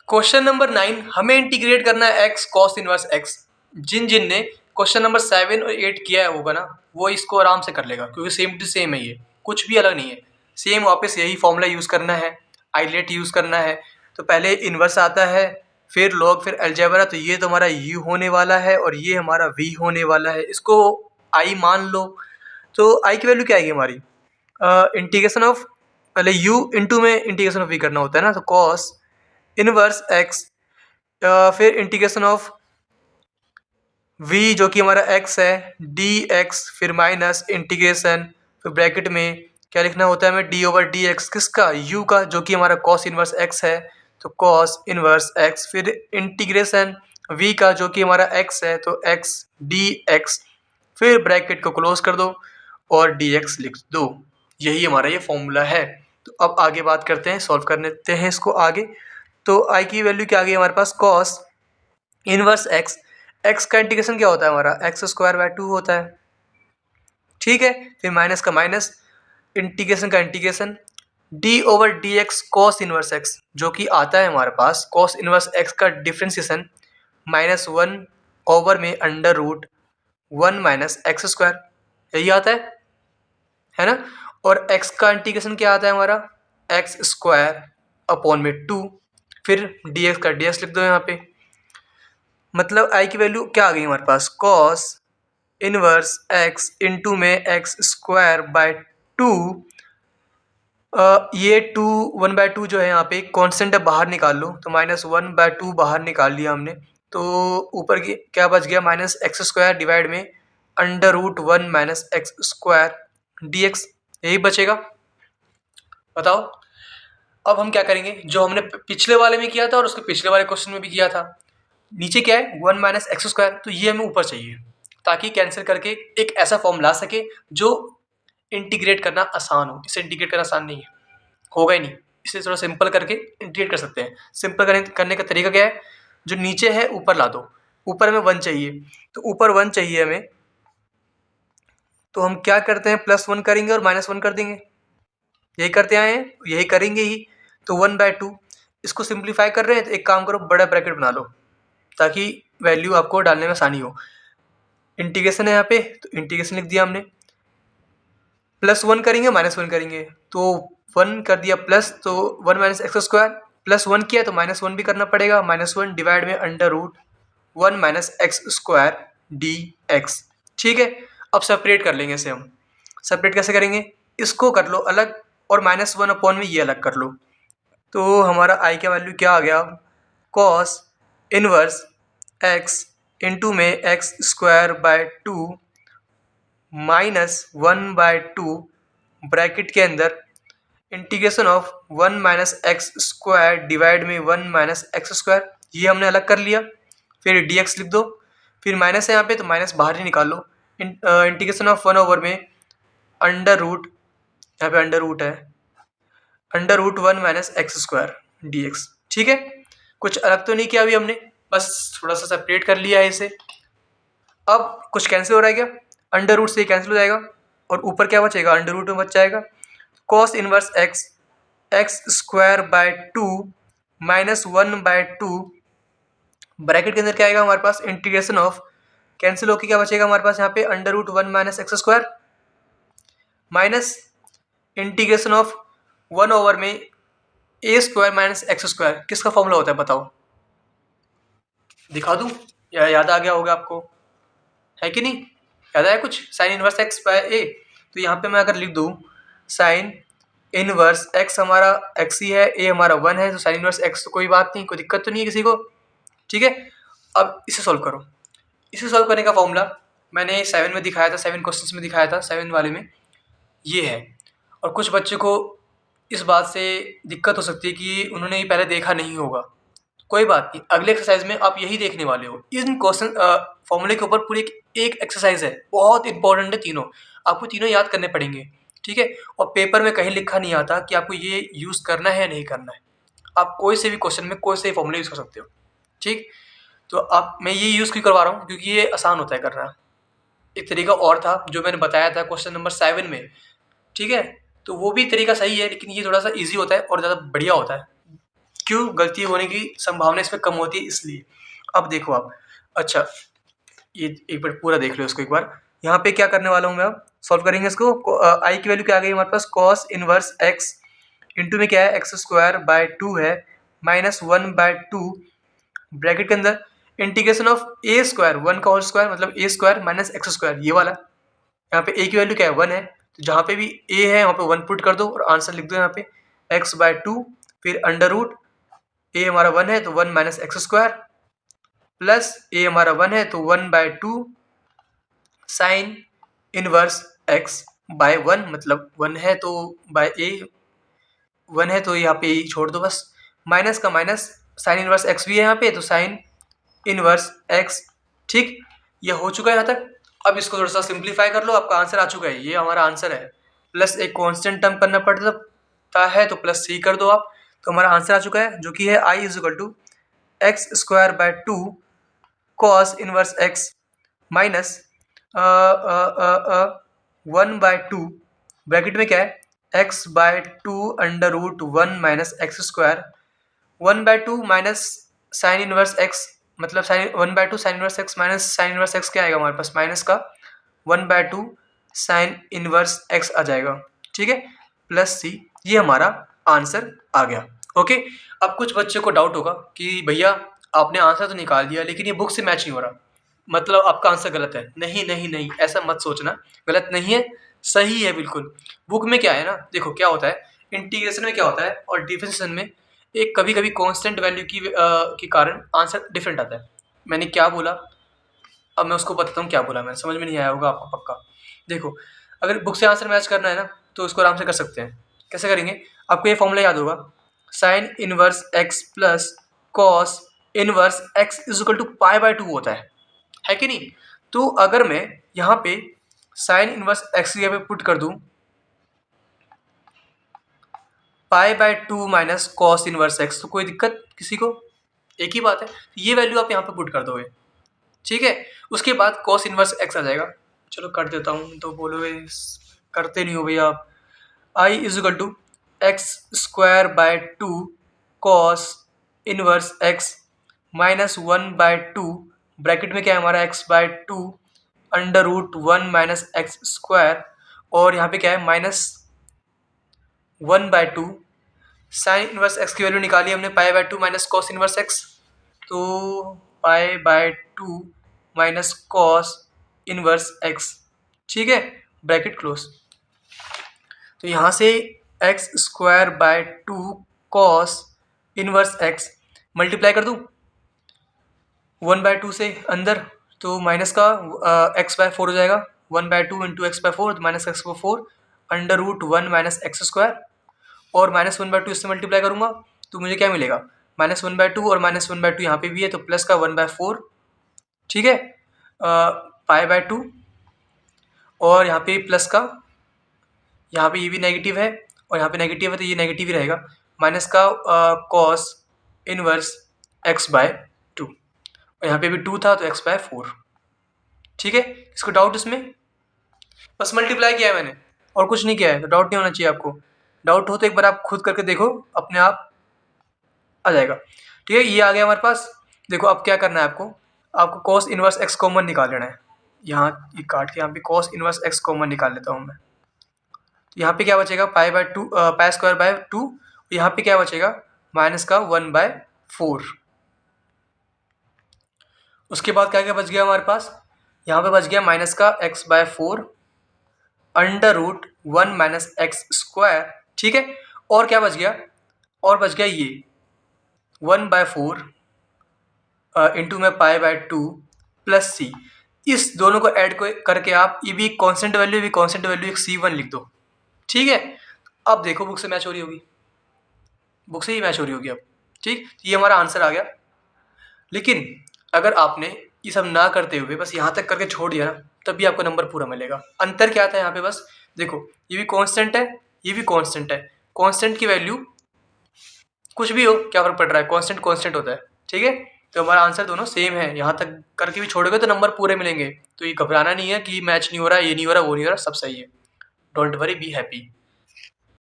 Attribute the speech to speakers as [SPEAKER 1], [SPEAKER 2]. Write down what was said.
[SPEAKER 1] Question number 9 हमें integrate करना है x cos इनवर्स x। जिन ने क्वेश्चन नंबर 7 और 8 किया है होगा ना, वो इसको आराम से कर लेगा क्योंकि सेम टू सेम है, ये कुछ भी अलग नहीं है। सेम वापस यही फॉर्मूला यूज़ करना है, आइलेट यूज़ करना है। तो पहले इनवर्स आता है, फिर लॉग, फिर अलजेब्रा। तो ये तो हमारा u होने वाला है और ये हमारा v होने वाला है। इसको i मान लो। तो i की वैल्यू क्या आएगी हमारी, इंटीग्रेशन ऑफ, पहले u इंटू में इंटीग्रेशन ऑफ v करना होता है ना, तो cos इनवर्स x, फिर इंटीग्रेशन ऑफ v जो कि हमारा x है, dx, फिर माइनस इंटीग्रेशन, फिर ब्रैकेट में क्या लिखना होता है हमें, d ओवर dx, किसका, u का, जो कि हमारा cos इनवर्स x है, तो cos इनवर्स x, फिर इंटीग्रेशन v का जो कि हमारा x है, तो x dx, फिर ब्रैकेट को क्लोज कर दो और dx लिख दो। यही हमारा ये फॉर्मूला है। तो अब आगे बात करते हैं, सॉल्व कर लेते हैं इसको आगे। तो i की वैल्यू क्या आ गई हमारे पास, cos इनवर्स x, x का इंटीग्रेशन क्या होता है हमारा, एक्स स्क्वायर बाय 2 होता है, ठीक है। फिर माइनस का माइनस, इंटीग्रेशन का integration, d over d x cos inverse x, जो कि आता है हमारे पास कॉस इनवर्स x का डिफ्रेंसिएशन -1 ओवर में under root 1 minus x square, यही आता है ना। और x का इंटीग्रेशन क्या आता है हमारा, एक्स स्क्वायर अपॉन में 2, फिर dx का dx लिख दो यहाँ पे। मतलब i की वैल्यू क्या आ गई हमारे पास, cos इनवर्स x इंटू में एक्स स्क्वायर बाय 2। ये 2 1/2 जो है यहाँ पे कांस्टेंट है, बाहर निकाल लो। तो -1/2 बाहर निकाल लिया हमने। तो ऊपर की क्या बच गया, माइनस एक्स स्क्वायर डिवाइड में under root 1 minus x square dx, यही बचेगा। बताओ अब हम क्या करेंगे, जो हमने पिछले वाले में किया था और उसके पिछले वाले क्वेश्चन में भी किया था। नीचे क्या है, 1 माइनस एक्स स्क्वायर, तो ये हमें ऊपर चाहिए ताकि कैंसिल करके एक ऐसा फॉर्म ला सके जो इंटीग्रेट करना आसान हो। इसे इंटीग्रेट करना आसान नहीं है, होगा ही नहीं। इसे थोड़ा सिंपल करके इंटीग्रेट कर सकते हैं। सिंपल करने का तरीका क्या है, जो नीचे है ऊपर ला दो। ऊपर हमें 1 चाहिए, तो ऊपर 1 चाहिए हमें, तो हम क्या करते हैं, +1 करेंगे और -1 कर देंगे। यही करते आए हैं, यही करेंगे ही। तो 1/2, इसको सिंप्लीफाई कर रहे हैं तो एक काम करो, बड़ा ब्रैकेट बना लो ताकि वैल्यू आपको डालने में आसानी हो। इंटीग्रेशन है यहाँ पे, तो इंटीग्रेशन लिख दिया हमने। +1 करेंगे -1 करेंगे, तो 1 कर दिया प्लस, तो 1 माइनस एक्स स्क्वायर, +1 किया तो -1 भी करना पड़ेगा। -1 डिवाइड में under root 1 minus x square d x, ठीक है। अब सेपरेट कर लेंगे इसे हम। सेपरेट कैसे करेंगे, इसको कर लो अलग और -1 अपॉन में ये अलग कर लो। तो हमारा आई का वैल्यू क्या आ गया, कॉस इनवर्स एक्स इंटू में एक्स स्क्वायर बाय 2 -1/2 ब्रैकेट के अंदर integration of 1 minus x square divide में 1 माइनस एक्स स्क्वायर, ये हमने अलग कर लिया। फिर dx लिख दो, फिर माइनस है यहाँ पे तो माइनस बाहर ही निकाल लो। इंटीग्रेशन ऑफ 1 ओवर में अंडर रूट, यहाँ पे अंडर रूट है, under root 1 minus x square dx, ठीक है। कुछ अलग तो नहीं किया अभी हमने, बस थोड़ा सा सेपरेट कर लिया है इसे। अब कुछ कैंसिल हो रहा है क्या, अंडर रूट से कैंसिल हो जाएगा और ऊपर क्या बचेगा, अंडर रूट में बच जाएगा। Cos inverse x, x square by 2 -1/2 bracket के अंदर क्या आएगा हमारे पास, इंटीग्रेशन ऑफ, कैंसिल होकर क्या बचेगा हमारे पास यहाँ पे, under root 1 minus x square minus integration of 1 over में a square minus x square. किसका फॉर्मूला होता है बताओ, दिखा दूँ या याद आ गया होगा आपको, है कि नहीं, याद आया कुछ, साइन इनवर्स एक्स बाय ए। तो यहाँ पे मैं अगर लिख दूँ साइन इनवर्स एक्स, हमारा एक्स ही है, ए हमारा 1 है, तो साइन इनवर्स एक्स तो कोई बात नहीं, कोई दिक्कत तो नहीं है किसी को, ठीक है। अब इसे सॉल्व करो। इसे सॉल्व करने का फॉर्मूला मैंने 7 में दिखाया था, 7 क्वेश्चंस में दिखाया था, 7 वाले में ये है। और कुछ बच्चे को इस बात से दिक्कत हो सकती है कि उन्होंने ये पहले देखा नहीं होगा, कोई बात नहीं, अगले एक्सरसाइज में आप यही देखने वाले हो। इन क्वेश्चन फॉर्मूले के ऊपर पूरी एक एक्सरसाइज है, बहुत इंपॉर्टेंट है, तीनों आपको तीनों याद करने पड़ेंगे, ठीक है। और पेपर में कहीं लिखा नहीं आता कि आपको ये यूज़ करना है या नहीं करना है। आप कोई से भी क्वेश्चन में कोई से भी फॉर्मूले यूज़ कर सकते हो, ठीक। तो आप, मैं ये यूज़ क्यों करवा रहा हूँ, क्योंकि ये आसान होता है करना। एक तरीका और था जो मैंने बताया था क्वेश्चन नंबर 7 में, ठीक है। तो वो भी तरीका सही है, लेकिन ये थोड़ा सा ईजी होता है और ज़्यादा बढ़िया होता है। क्यों? गलती होने की संभावना इसमें कम होती है इसलिए। अब देखो आप, अच्छा ये एक बार पूरा देख लो इसको एक बार। यहाँ पे क्या करने वाला हूँ मैं, अब सॉल्व करेंगे इसको। आई की वैल्यू क्या आ गई हमारे पास, कॉस इनवर्स एक्स इंटू में क्या है एक्स स्क्वायर बाय 2 है माइनस 1/2 ब्रैकेट के अंदर इंटीग्रेशन ऑफ ए स्क्वायर, 1 का होल स्क्वायर मतलब ए स्क्वायर माइनस एक्स स्क्वायर, ये वाला। यहाँ पे ए की वैल्यू क्या है 1 है, तो जहाँ पे भी ए है वहाँ पे 1 पुट कर दो और आंसर लिख दो यहाँ पे x/2, फिर अंडर रूट ए हमारा 1 है तो 1 माइनस एक्स स्क्वायर प्लस ए हमारा 1 है तो 1/2 साइन इनवर्स x बाय 1, मतलब 1 है तो बाय ए 1 है तो यहाँ पे ए छोड़ दो बस, माइनस का माइनस साइन इनवर्स x भी है यहाँ पे तो साइन इनवर्स x। ठीक, ये हो चुका है यहाँ तक। अब इसको थोड़ा सा सिंप्लीफाई कर लो, आपका आंसर आ चुका है, ये हमारा आंसर है। प्लस एक कांस्टेंट टर्म करना पड़ता है तो प्लस सी कर दो आप, तो हमारा आंसर आ चुका है जो कि है I is equal to x square by 2 cos inverse x minus 1/2 bracket में क्या है x/2 under root 1 minus x square, 1/2 minus sine inverse x मतलब sine 1/2 sine inverse x minus sine inverse x क्या आएगा हमारे पास, माइनस का 1/2 sine inverse x आ जाएगा। ठीक है, प्लस सी, ये हमारा आंसर आ गया। ओके, अब कुछ बच्चों को डाउट होगा कि भैया आपने आंसर तो निकाल दिया लेकिन ये बुक से मैच नहीं हो रहा, मतलब आपका आंसर गलत है। नहीं नहीं नहीं, ऐसा मत सोचना, गलत नहीं है, सही है बिल्कुल। बुक में क्या है ना, देखो क्या होता है, इंटीग्रेशन में क्या होता है और डिफरेंशिएशन में एक कभी कभी कांस्टेंट वैल्यू के कारण आंसर डिफरेंट आता है। मैंने क्या बोला, अब मैं उसको बताता हूँ क्या बोला मैंने, समझ में नहीं आया होगा आपको पक्का। देखो, अगर बुक से आंसर मैच करना है ना तो उसको आराम से कर सकते हैं। कैसे करेंगे, आपको ये फॉर्मूला याद होगा, sine inverse x plus cos inverse x is equal to π/2 होता है कि नहीं। तो अगर मैं यहाँ पे साइन इनवर्स एक्स की जगह पे पुट कर दूँ π/2 माइनस कॉस इनवर्स एक्स, तो कोई दिक्कत किसी को, एक ही बात है, ये वैल्यू आप यहाँ पे पुट कर दोगे। ठीक है, उसके बाद कॉस इनवर्स एक्स आ जाएगा। चलो कर देता हूँ, तो बोलोगे करते नहीं हो भैया आप। I is equal to x square by 2 cos inverse x minus 1/2 bracket में क्या है हमारा x/2 under root 1 minus x square, और यहाँ पे क्या है माइनस 1/2 साइन इनवर्स एक्स की वैल्यू निकाली हमने π/2 माइनस कॉस इनवर्स एक्स, तो π/2 माइनस कॉस इनवर्स एक्स। ठीक है, ब्रैकेट क्लोज। तो यहाँ से x square by 2 cos inverse x multiply कर दूँ 1/2 से अंदर, तो माइनस का x/4 हो जाएगा, 1/2 into x/4 minus x/4 under root 1 minus x square, और माइनस 1/2 इससे मल्टीप्लाई करूँगा तो मुझे क्या मिलेगा, -1/2 और -1/2 यहाँ पे भी है तो प्लस का 1/4। ठीक है, π/2 और यहाँ पे प्लस का, यहाँ पे ये भी नेगेटिव है और यहाँ पे नेगेटिव है तो ये नेगेटिव ही रहेगा, माइनस का कॉस इनवर्स x/2 और यहाँ पे भी 2 था तो x/4। ठीक है, इसको डाउट इसमें, बस मल्टीप्लाई किया है मैंने और कुछ नहीं किया है, तो डाउट नहीं होना चाहिए आपको। डाउट हो तो एक बार आप खुद करके देखो, अपने आप आ जाएगा। ठीक है, ये आ गया हमारे पास। देखो अब क्या करना है आपको कॉस इनवर्स एक्स कॉमन निकाल लेना है। यहाँ ये काट के यहाँ पे कॉस इनवर्स एक्स कॉमन निकाल लेता हूँ मैं। यहाँ पे क्या बचेगा π/2 π²/2, यहाँ पे क्या बचेगा माइनस का 1/4। उसके बाद क्या क्या बच गया हमारे पास, यहाँ पे बच गया माइनस का x/4 under root 1 minus x square. ठीक है, और क्या बच गया, और बच गया ये 1/4 इंटू में π/2 प्लस सी। इस दोनों को ऐड करके आप ये भी कांस्टेंट वैल्यू भी कांस्टेंट वैल्यू एक C1 लिख दो। ठीक है, अब देखो बुक से मैच हो रही होगी, बुक से ही मैच हो रही होगी अब। ठीक, ये हमारा आंसर आ गया। लेकिन अगर आपने ये सब ना करते हुए बस यहाँ तक करके छोड़ दिया ना, तब भी आपको नंबर पूरा मिलेगा। अंतर क्या था यहाँ पे, बस देखो ये भी कांस्टेंट है, ये भी कांस्टेंट है, कांस्टेंट की वैल्यू कुछ भी हो क्या फर्क पड़ रहा है, कांस्टेंट कांस्टेंट होता है। ठीक है, तो हमारा आंसर दोनों सेम है, यहाँ तक करके भी छोड़ोगे तो नंबर पूरे मिलेंगे। तो ये घबराना नहीं है कि मैच नहीं हो रहा, ये नहीं हो रहा, वो नहीं हो रहा, सब सही है। Don't worry, be happy.